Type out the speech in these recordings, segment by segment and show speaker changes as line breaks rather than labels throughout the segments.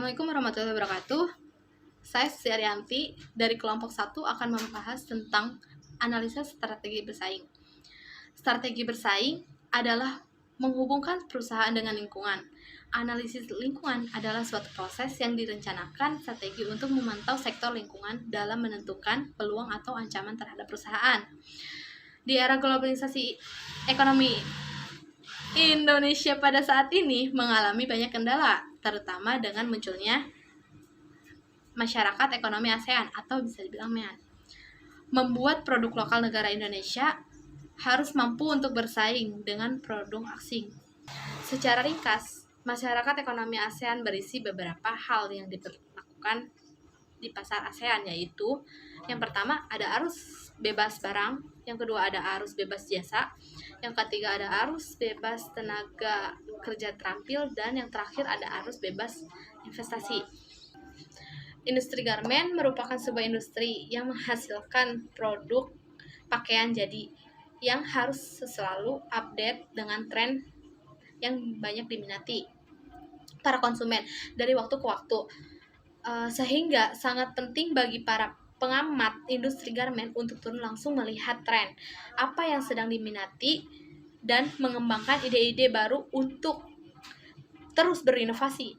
Assalamualaikum warahmatullahi wabarakatuh. Saya Susi Arianti dari kelompok 1 akan membahas tentang analisa strategi bersaing. Strategi bersaing adalah menghubungkan perusahaan dengan lingkungan. Analisis lingkungan adalah suatu proses yang direncanakan strategi untuk memantau sektor lingkungan dalam menentukan peluang atau ancaman terhadap perusahaan. Di era globalisasi ekonomi, Indonesia pada saat ini mengalami banyak kendala, terutama dengan munculnya masyarakat ekonomi ASEAN atau bisa dibilang MEAN. Membuat produk lokal negara Indonesia harus mampu untuk bersaing dengan produk asing. Secara ringkas, masyarakat ekonomi ASEAN berisi beberapa hal yang diperlakukan di pasar ASEAN, yaitu yang pertama ada arus bebas barang, yang kedua ada arus bebas jasa, yang ketiga ada arus bebas tenaga kerja terampil, dan yang terakhir ada arus bebas investasi. Industri garmen merupakan sebuah industri yang menghasilkan produk pakaian jadi yang harus selalu update dengan tren yang banyak diminati para konsumen dari waktu ke waktu. Sehingga sangat penting bagi para pengamat industri garmen untuk turun langsung melihat tren apa yang sedang diminati dan mengembangkan ide-ide baru untuk terus berinovasi.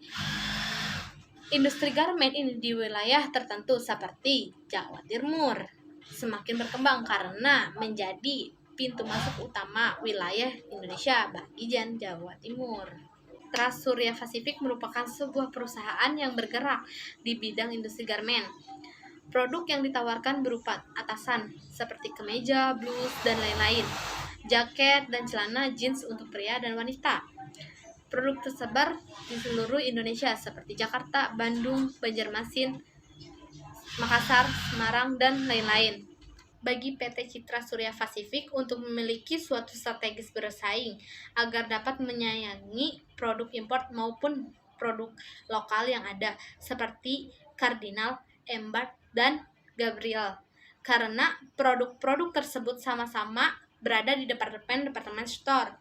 Industri garmen ini di wilayah tertentu seperti Jawa Timur semakin berkembang karena menjadi pintu masuk utama wilayah Indonesia bagi Jawa Timur. Trans Surya Pacific merupakan sebuah perusahaan yang bergerak di bidang industri garmen. Produk yang ditawarkan berupa atasan seperti kemeja, blus, dan lain-lain, jaket dan celana jeans untuk pria dan wanita. Produk tersebar di seluruh Indonesia seperti Jakarta, Bandung, Banjarmasin, Makassar, Semarang, dan lain-lain. Bagi PT Citra Surya Pacific untuk memiliki suatu strategis bersaing agar dapat menyayangi produk impor maupun produk lokal yang ada seperti Cardinal, Embark, dan Gabriel. Karena produk-produk tersebut sama-sama berada di departemen store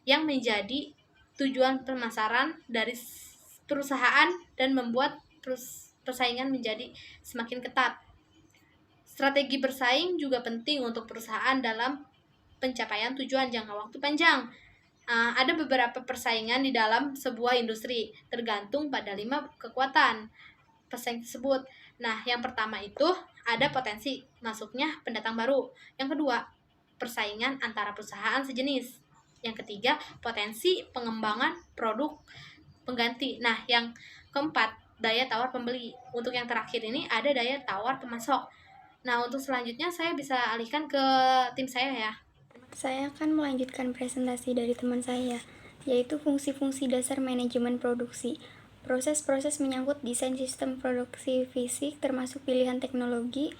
yang menjadi tujuan pemasaran dari perusahaan dan membuat persaingan menjadi semakin ketat. Strategi bersaing juga penting untuk perusahaan dalam pencapaian tujuan jangka waktu panjang. Ada beberapa persaingan di dalam sebuah industri, tergantung pada 5 kekuatan pesaing tersebut. Nah, yang pertama itu ada potensi masuknya pendatang baru. Yang kedua, persaingan antara perusahaan sejenis. Yang ketiga, potensi pengembangan produk pengganti. Nah, yang keempat, daya tawar pembeli. Untuk yang terakhir ini ada daya tawar pemasok. Nah, untuk selanjutnya saya bisa alihkan ke tim saya ya.
Saya akan melanjutkan presentasi dari teman saya, yaitu fungsi-fungsi dasar manajemen produksi. Proses-proses menyangkut desain sistem produksi fisik termasuk pilihan teknologi,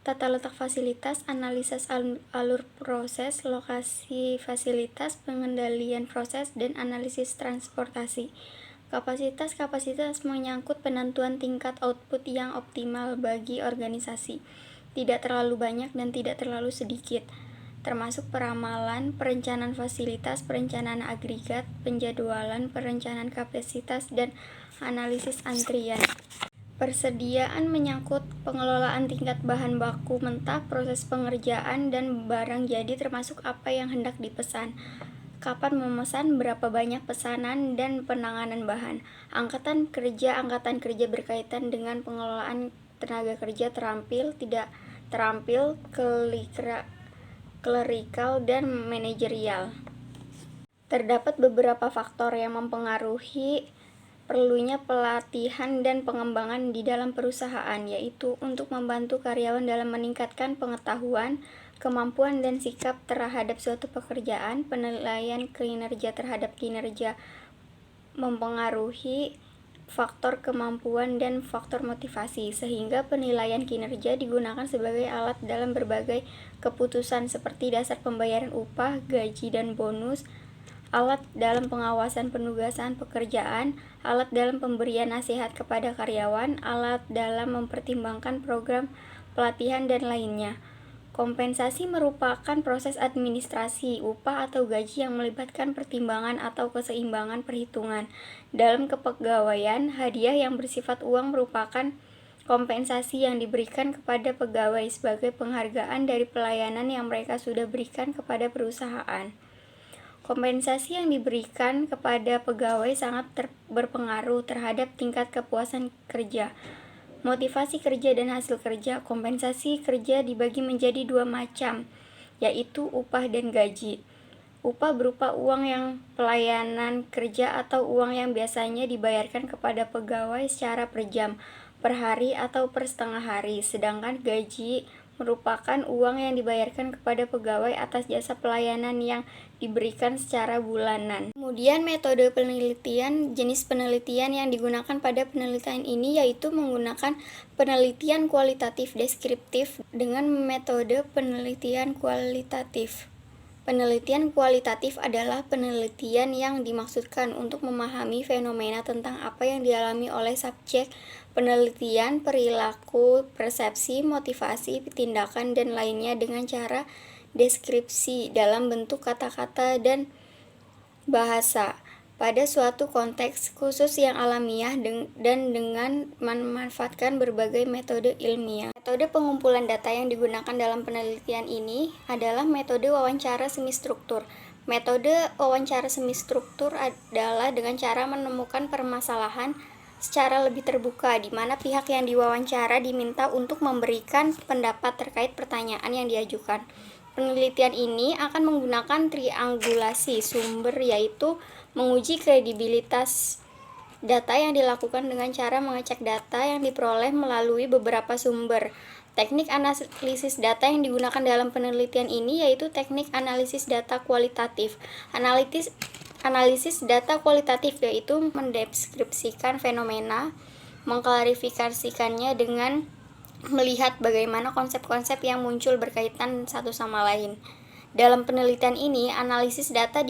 tata letak fasilitas, analisis alur proses, lokasi fasilitas, pengendalian proses, dan analisis transportasi. Kapasitas menyangkut penentuan tingkat output yang optimal bagi organisasi, tidak terlalu banyak dan tidak terlalu sedikit, termasuk peramalan, perencanaan fasilitas, perencanaan agregat, penjadwalan, perencanaan kapasitas, dan analisis antrian. Persediaan menyangkut pengelolaan tingkat bahan baku mentah, proses pengerjaan, dan barang jadi termasuk apa yang hendak dipesan, kapan memesan, berapa banyak pesanan, dan penanganan bahan. Angkatan kerja berkaitan dengan pengelolaan tenaga kerja terampil, tidak terampil, klerikal, dan manajerial. Terdapat beberapa faktor yang mempengaruhi perlunya pelatihan dan pengembangan di dalam perusahaan, yaitu untuk membantu karyawan dalam meningkatkan pengetahuan, kemampuan, dan sikap terhadap suatu pekerjaan. Penilaian kinerja terhadap kinerja mempengaruhi faktor kemampuan dan faktor motivasi, sehingga penilaian kinerja digunakan sebagai alat dalam berbagai keputusan seperti dasar pembayaran upah, gaji, dan bonus, alat dalam pengawasan penugasan pekerjaan, alat dalam pemberian nasihat kepada karyawan, alat dalam mempertimbangkan program pelatihan, dan lainnya. Kompensasi merupakan proses administrasi, upah atau gaji yang melibatkan pertimbangan atau keseimbangan perhitungan. Dalam kepegawaian, hadiah yang bersifat uang merupakan kompensasi yang diberikan kepada pegawai sebagai penghargaan dari pelayanan yang mereka sudah berikan kepada perusahaan. Kompensasi yang diberikan kepada pegawai sangat berpengaruh terhadap tingkat kepuasan kerja, motivasi kerja dan hasil kerja. Kompensasi kerja dibagi menjadi dua macam, yaitu upah dan gaji. Upah berupa uang yang pelayanan kerja atau uang yang biasanya dibayarkan kepada pegawai secara per jam, per hari atau per setengah hari. Sedangkan gaji merupakan uang yang dibayarkan kepada pegawai atas jasa pelayanan yang diberikan secara bulanan. Kemudian metode penelitian, jenis penelitian yang digunakan pada penelitian ini yaitu menggunakan penelitian kualitatif deskriptif dengan metode penelitian kualitatif. Penelitian kualitatif adalah penelitian yang dimaksudkan untuk memahami fenomena tentang apa yang dialami oleh subjek penelitian, perilaku, persepsi, motivasi, tindakan, dan lainnya dengan cara deskripsi dalam bentuk kata-kata dan bahasa pada suatu konteks khusus yang alamiah dan dengan memanfaatkan berbagai metode ilmiah. Metode pengumpulan data yang digunakan dalam penelitian ini adalah metode wawancara semi-struktur. Metode wawancara semi-struktur adalah dengan cara menemukan permasalahan secara lebih terbuka, di mana pihak yang diwawancara diminta untuk memberikan pendapat terkait pertanyaan yang diajukan. Penelitian ini akan menggunakan triangulasi sumber, yaitu menguji kredibilitas data yang dilakukan dengan cara mengecek data yang diperoleh melalui beberapa sumber. Teknik analisis data yang digunakan dalam penelitian ini yaitu teknik analisis data kualitatif. Analisis data kualitatif yaitu mendeskripsikan fenomena, mengklarifikasikannya dengan melihat bagaimana konsep-konsep yang muncul berkaitan satu sama lain. Dalam penelitian ini, analisis data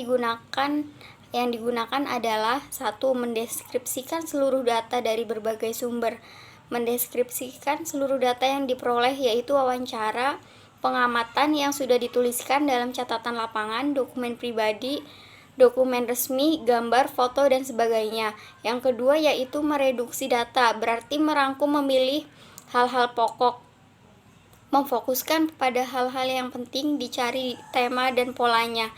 yang digunakan adalah 1. Mendeskripsikan seluruh data dari berbagai sumber. Mendeskripsikan seluruh data yang diperoleh yaitu wawancara, pengamatan yang sudah dituliskan dalam catatan lapangan, dokumen pribadi, dokumen resmi, gambar, foto, dan sebagainya. Yang kedua yaitu mereduksi data, berarti merangkum, memilih hal-hal pokok, memfokuskan pada hal-hal yang penting, dicari tema dan polanya.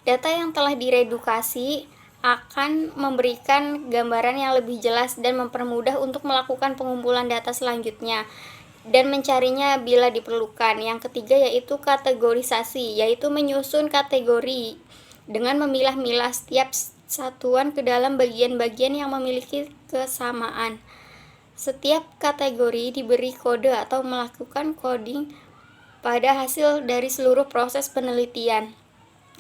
Data yang telah diredukasi akan memberikan gambaran yang lebih jelas dan mempermudah untuk melakukan pengumpulan data selanjutnya dan mencarinya bila diperlukan. Yang ketiga yaitu kategorisasi, yaitu menyusun kategori dengan memilah-milah setiap satuan ke dalam bagian-bagian yang memiliki kesamaan. Setiap kategori diberi kode atau melakukan coding pada hasil dari seluruh proses penelitian.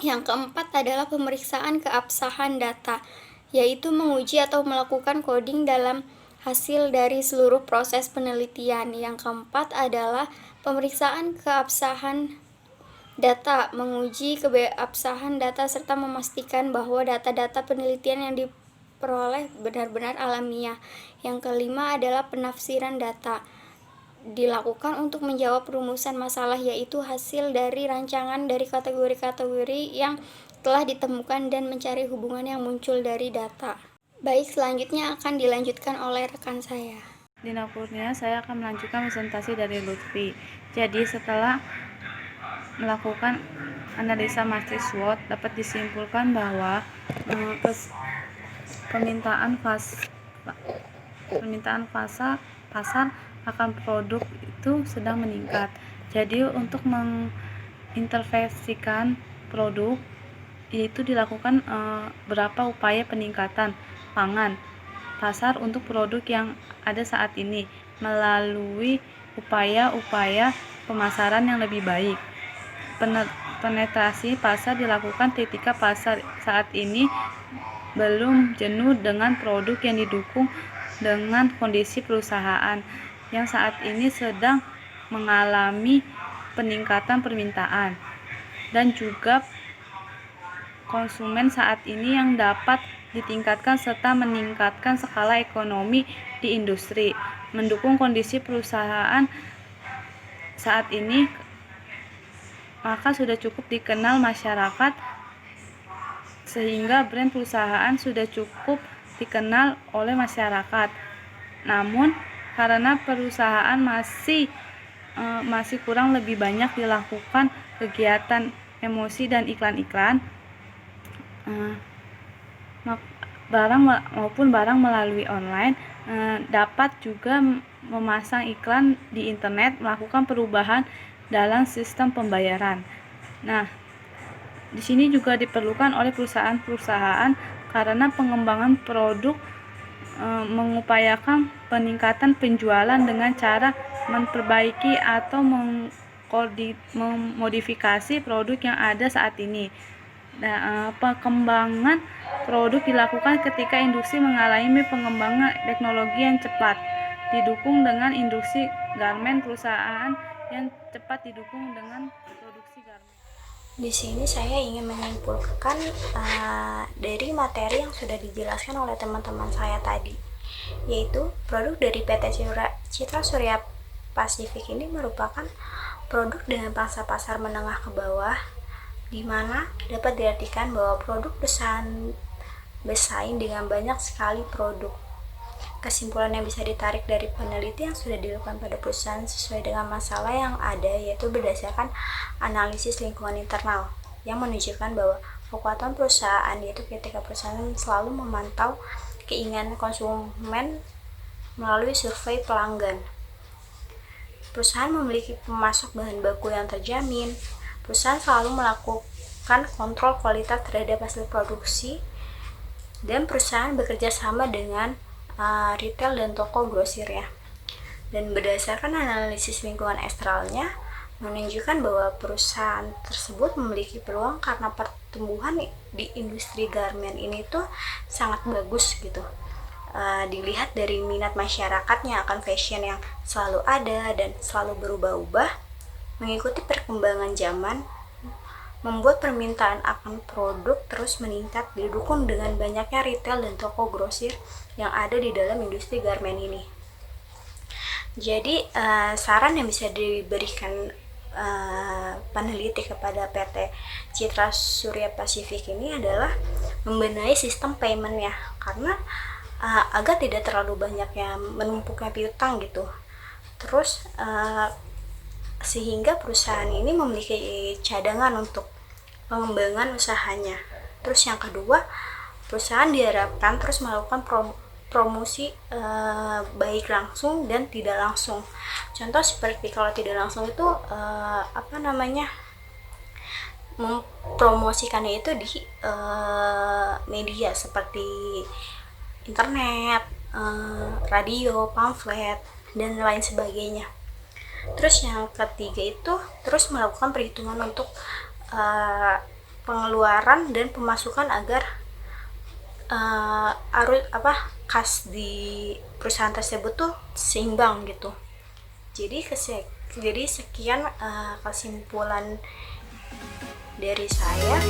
Yang keempat adalah pemeriksaan keabsahan data, yaitu menguji atau melakukan coding dalam hasil dari seluruh proses penelitian. Yang keempat adalah pemeriksaan keabsahan data, menguji keabsahan data serta memastikan bahwa data-data penelitian yang diperoleh benar-benar alamiah. Yang kelima adalah penafsiran data, dilakukan untuk menjawab rumusan masalah, yaitu hasil dari rancangan dari kategori-kategori yang telah ditemukan dan mencari hubungan yang muncul dari data. Baik, selanjutnya akan dilanjutkan oleh rekan saya.
Dina Kurnia, saya akan melanjutkan presentasi dari Lutfi. Jadi setelah melakukan analisa matriks SWOT, dapat disimpulkan bahwa permintaan pasar akan produk itu sedang meningkat. Jadi untuk mengintervensikan produk itu dilakukan berapa upaya peningkatan pangan pasar untuk produk yang ada saat ini melalui upaya-upaya pemasaran yang lebih baik. Penetrasi pasar dilakukan ketika pasar saat ini belum jenuh dengan produk yang didukung dengan kondisi perusahaan yang saat ini sedang mengalami peningkatan permintaan dan juga konsumen saat ini yang dapat ditingkatkan serta meningkatkan skala ekonomi di industri, mendukung kondisi perusahaan saat ini maka sudah cukup dikenal masyarakat, sehingga brand perusahaan sudah cukup dikenal oleh masyarakat. Namun karena perusahaan masih kurang lebih banyak dilakukan kegiatan emosi dan iklan-iklan, barang melalui online, dapat juga memasang iklan di internet, melakukan perubahan dalam sistem pembayaran. Nah, di sini juga diperlukan oleh perusahaan-perusahaan karena pengembangan produk mengupayakan peningkatan penjualan dengan cara memperbaiki atau memodifikasi produk yang ada saat ini. Nah, perkembangan produk dilakukan ketika industri mengalami pengembangan teknologi yang cepat, didukung dengan industri garmen. Perusahaan yang cepat didukung dengan produksi garmen.
Di sini saya ingin menyimpulkan dari materi yang sudah dijelaskan oleh teman-teman saya tadi, yaitu produk dari PT Citra Surya Pasifik ini merupakan produk dengan pangsa pasar menengah ke bawah, di mana dapat diartikan bahwa produk bersaing dengan banyak sekali produk. Kesimpulan yang bisa ditarik dari penelitian yang sudah dilakukan pada perusahaan sesuai dengan masalah yang ada, yaitu berdasarkan analisis lingkungan internal yang menunjukkan bahwa kekuatan perusahaan yaitu ketika perusahaan selalu memantau keinginan konsumen melalui survei pelanggan. Perusahaan memiliki pemasok bahan baku yang terjamin. Perusahaan selalu melakukan kontrol kualitas terhadap hasil produksi, dan perusahaan bekerja sama dengan retail dan toko grosir ya. Dan berdasarkan analisis lingkungan eksternalnya menunjukkan bahwa perusahaan tersebut memiliki peluang karena pertumbuhan di industri garmen ini tuh sangat bagus gitu. Dilihat dari minat masyarakatnya akan fashion yang selalu ada dan selalu berubah-ubah mengikuti perkembangan zaman, membuat permintaan akan produk terus meningkat didukung dengan banyaknya retail dan toko grosir yang ada di dalam industri garmen ini. Jadi saran yang bisa diberikan peneliti kepada PT Citra Surya Pasifik ini adalah membenahi sistem payment ya, karena agar tidak terlalu banyak yang menumpuknya piutang gitu. Terus sehingga perusahaan ini memiliki cadangan untuk pengembangan usahanya. Terus yang kedua, perusahaan diharapkan terus melakukan promosi baik langsung dan tidak langsung. Contoh seperti kalau tidak langsung itu mempromosikannya itu di media seperti internet, radio, pamflet, dan lain sebagainya. Terus yang ketiga itu terus melakukan perhitungan untuk pengeluaran dan pemasukan agar kas di perusahaan tersebut tuh seimbang gitu. Jadi sekian kesimpulan dari saya.